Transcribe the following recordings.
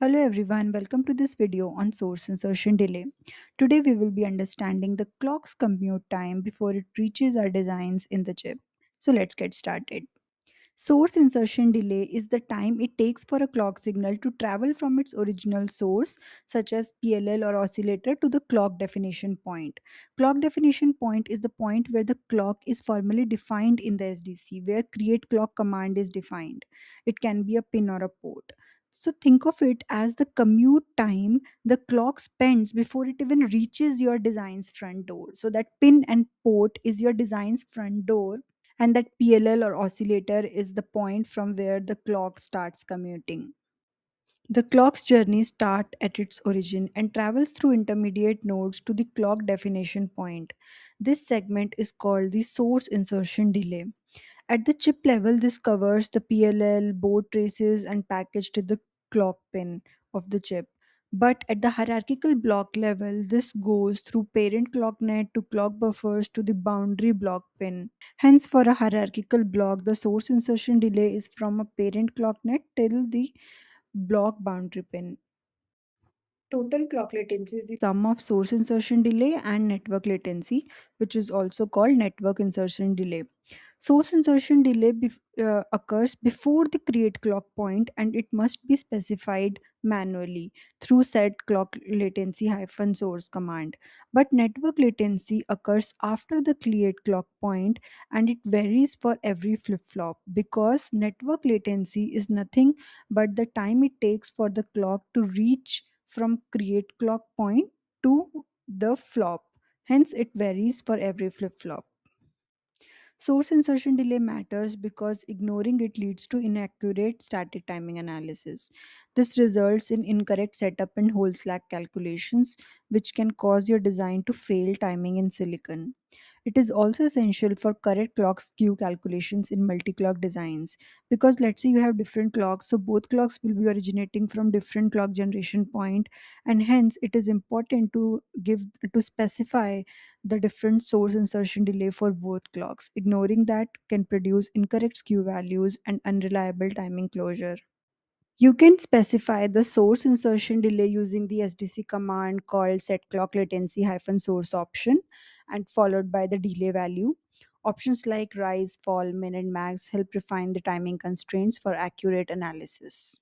Hello everyone, welcome to this video on source insertion delay. Today we will be understanding the clock's commute time before it reaches our designs in the chip. So let's get started. Source insertion delay is the time it takes for a clock signal to travel from its original source, such as PLL or oscillator, to the clock definition point. Clock definition point is the point where the clock is formally defined in the SDC, where create clock command is defined. It can be a pin or a port. So think of it as the commute time the clock spends before it even reaches your design's front door. So that pin and port is your design's front door, and that PLL or oscillator is the point from where the clock starts commuting. The clock's journey starts at its origin and travels through intermediate nodes to the clock definition point. This segment is called the source insertion delay. At the chip level, this covers the PLL, board traces, and package to the clock pin of the chip. But at the hierarchical block level, this goes through parent clock net to clock buffers to the boundary block pin. Hence, for a hierarchical block, the source insertion delay is from a parent clock net till the block boundary pin. Total clock latency is the sum of source insertion delay and network latency, which is also called network insertion delay. Source insertion delay occurs before the create clock point, and it must be specified manually through set clock latency hyphen source command. But network latency occurs after the create clock point, and it varies for every flip flop because network latency is nothing but the time it takes for the clock to reach from create clock point to the flop. Hence, it varies for every flip flop. Source insertion delay matters because ignoring it leads to inaccurate static timing analysis. This results in incorrect setup and whole slack calculations, which can cause your design to fail timing in silicon. It is also essential for correct clock skew calculations in multi-clock designs, because let's say you have different clocks, so both clocks will be originating from different clock generation point, and hence it is important to specify the different source insertion delay for both clocks. Ignoring that can produce incorrect skew values and unreliable timing closure. You can specify the source insertion delay using the SDC command called set clock latency hyphen source option and followed by the delay value. Options like rise, fall, min, and max help refine the timing constraints for accurate analysis.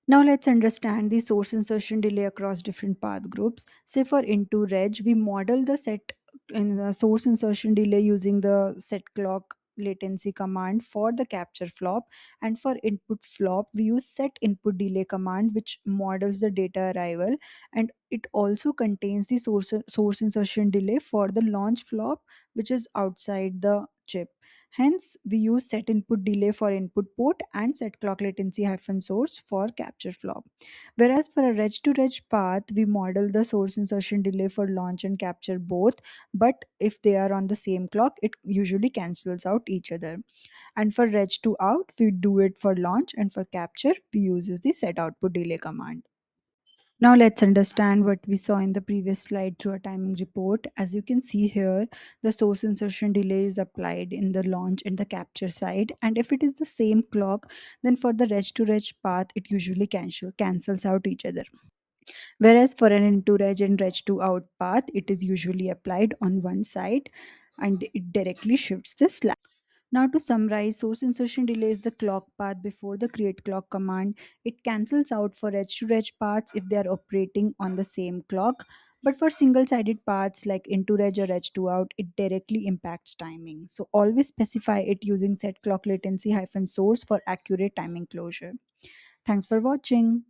Now let's understand the source insertion delay across different path groups. Say for into reg, we model the set in the source insertion delay using the set clock latency command for the capture flop, and for input flop we use set input delay command which models the data arrival, and it also contains the source insertion delay for the launch flop which is outside the chip. Hence, we use set input delay for input port and set clock latency hyphen source for capture flop. Whereas for a reg to reg path, we model the source insertion delay for launch and capture both, but if they are on the same clock, it usually cancels out each other. And for reg to out, we do it for launch, and for capture, we use the set output delay command. Now let's understand what we saw in the previous slide through a timing report. As you can see here, the source insertion delay is applied in the launch and the capture side. And if it is the same clock, then for the reg to reg path, it usually cancels out each other. Whereas for an into reg and reg to out path, it is usually applied on one side and it directly shifts the slack. Now, to summarize, source insertion delay is the clock path before the create clock command. It cancels out for edge to edge paths if they are operating on the same clock. But for single sided paths like into edge or edge to out, it directly impacts timing. So, always specify it using set clock latency hyphen source for accurate timing closure. Thanks for watching.